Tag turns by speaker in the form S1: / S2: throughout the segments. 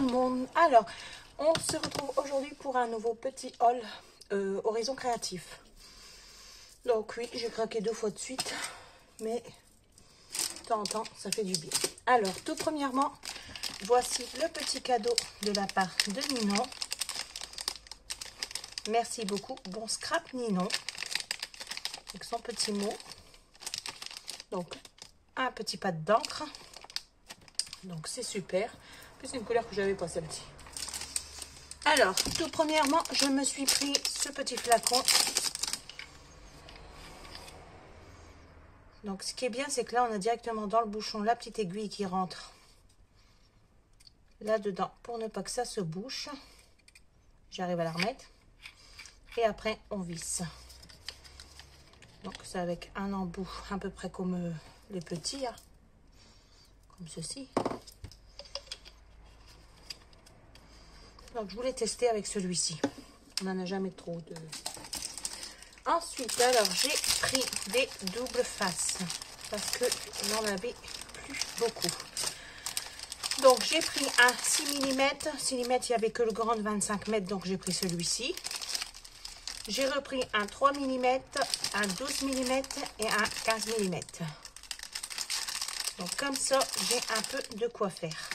S1: le monde. Alors, on se retrouve aujourd'hui pour un nouveau petit haul Horizon Créatif. Donc oui, j'ai craqué 2 fois de suite, mais de temps en temps, ça fait du bien. Alors, tout premièrement, voici le petit cadeau de la part de Ninon. Merci beaucoup. Bon scrap Ninon, avec son petit mot. Donc, un petit pad d'encre. Donc, c'est super. C'est une couleur que je n'avais pas, celle-ci. Alors, tout premièrement, je me suis pris ce petit flacon. Donc, ce qui est bien, c'est que là, on a directement dans le bouchon la petite aiguille qui rentre là-dedans pour ne pas que ça se bouche. J'arrive à la remettre. Et après, on visse. Donc, c'est avec un embout à peu près comme les petits, hein, comme ceci. Donc, je voulais tester avec celui-ci. On n'en a jamais trop de... Ensuite, alors, j'ai pris des doubles faces parce que j'en avais plus beaucoup. Donc, j'ai pris un 6 mm. 6 mm, il n'y avait que le grand de 25 mètres, donc j'ai pris celui-ci. J'ai repris un 3 mm, un 12 mm et un 15 mm. Donc, comme ça, j'ai un peu de quoi faire.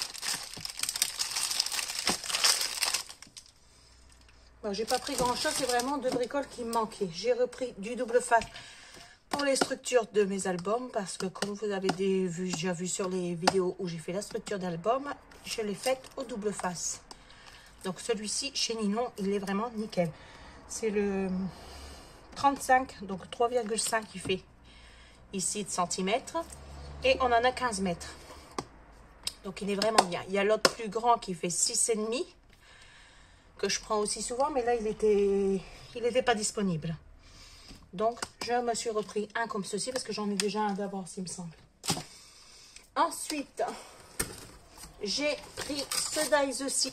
S1: Bon, j'ai pas pris grand chose, c'est vraiment deux bricoles qui me manquaient. J'ai repris du double face pour les structures de mes albums parce que comme vous avez déjà vu sur les vidéos où j'ai fait la structure d'album, je l'ai faite au double face. Donc celui-ci chez Ninon, il est vraiment nickel. C'est le 35, donc 3,5 qui fait ici de centimètres et on en a 15 mètres. Donc il est vraiment bien. Il y a l'autre plus grand qui fait 6,5 que je prends aussi souvent, mais là il était pas disponible. Donc je me suis repris un comme ceci parce que j'en ai déjà un d'avance, il me semble. Ensuite, j'ai pris ce dies aussi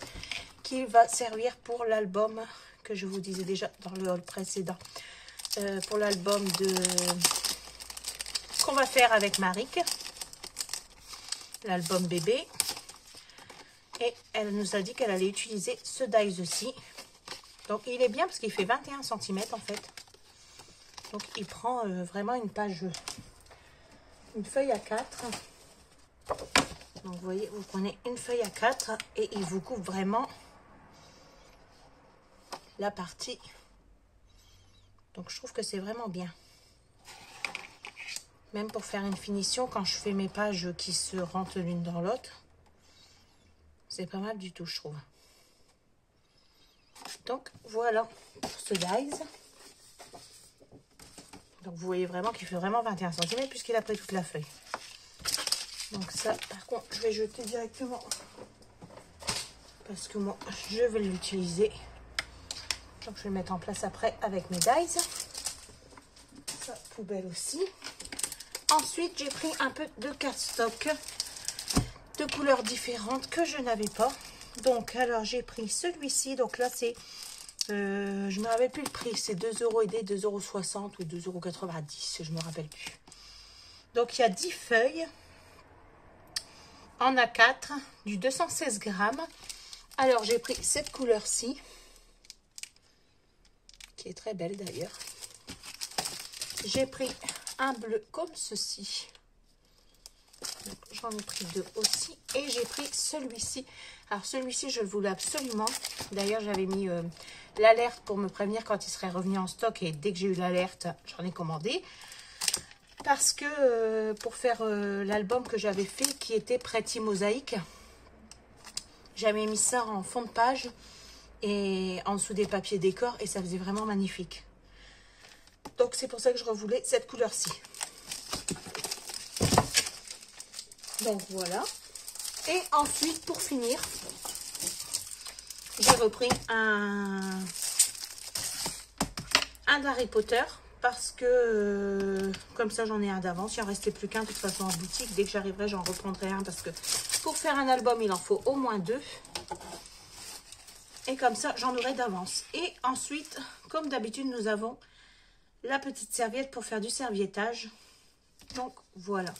S1: qui va servir pour l'album que je vous disais déjà dans le haul précédent, pour l'album qu'on va faire avec Maric, l'album bébé. Et elle nous a dit qu'elle allait utiliser ce dies aussi. Donc, il est bien parce qu'il fait 21 cm en fait. Donc, il prend vraiment une page, une feuille à 4. Donc, vous voyez, vous prenez une feuille à 4 et il vous coupe vraiment la partie. Donc, je trouve que c'est vraiment bien. Même pour faire une finition, quand je fais mes pages qui se rentrent l'une dans l'autre. C'est pas mal du tout, je trouve. Donc, voilà pour ce dies. Donc, vous voyez vraiment qu'il fait vraiment 21 cm puisqu'il a pris toute la feuille. Donc, ça, par contre, je vais jeter directement. Parce que moi, je vais l'utiliser. Donc, je vais le mettre en place après avec mes dies. Ça, poubelle aussi. Ensuite, j'ai pris un peu de cardstock de couleurs différentes que je n'avais pas. Donc, alors, j'ai pris celui-ci. Donc là, c'est... je ne me rappelle plus le prix. C'est 2 € et des 2,60 € ou 2,90 €. Je ne me rappelle plus. Donc, il y a 10 feuilles en A4 du 216 grammes. Alors, j'ai pris cette couleur-ci qui est très belle d'ailleurs. J'ai pris un bleu comme ceci. J'en ai pris 2 aussi. Et j'ai pris celui-ci. Alors celui-ci, je le voulais absolument. D'ailleurs, j'avais mis l'alerte pour me prévenir quand il serait revenu en stock. Et dès que j'ai eu l'alerte, j'en ai commandé. Parce que pour faire l'album que j'avais fait, qui était Pretty Mosaïque, j'avais mis ça en fond de page et en dessous des papiers décor. Et ça faisait vraiment magnifique. Donc c'est pour ça que je revoulais cette couleur-ci. Donc voilà. Et ensuite, pour finir, j'ai repris un d'Harry Potter parce que comme ça j'en ai un d'avance. Il en restait plus qu'un de toute façon en boutique. Dès que j'arriverai, j'en reprendrai un parce que pour faire un album, il en faut au moins 2. Et comme ça, j'en aurai d'avance. Et ensuite, comme d'habitude, nous avons la petite serviette pour faire du serviettage. Donc voilà.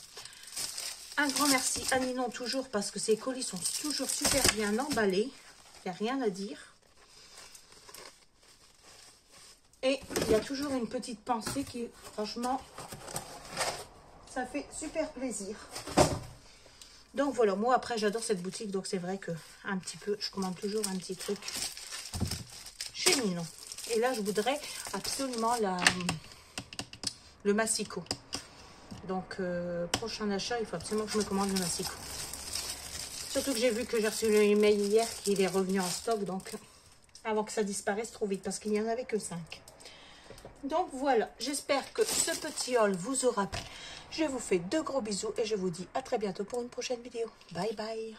S1: Un grand merci à Ninon toujours parce que ses colis sont toujours super bien emballés. Il n'y a rien à dire. Et il y a toujours une petite pensée qui, franchement, ça fait super plaisir. Donc voilà, moi après j'adore cette boutique, donc c'est vrai que un petit peu, je commande toujours un petit truc chez Ninon. Et là je voudrais absolument le massicot. Donc prochain achat, il faut absolument que je me commande le massicot. Surtout que j'ai vu que j'ai reçu le email hier qu'il est revenu en stock, donc avant que ça disparaisse trop vite, parce qu'il n'y en avait que 5. Donc voilà, j'espère que ce petit haul vous aura plu. Je vous fais de gros bisous et je vous dis à très bientôt pour une prochaine vidéo. Bye bye.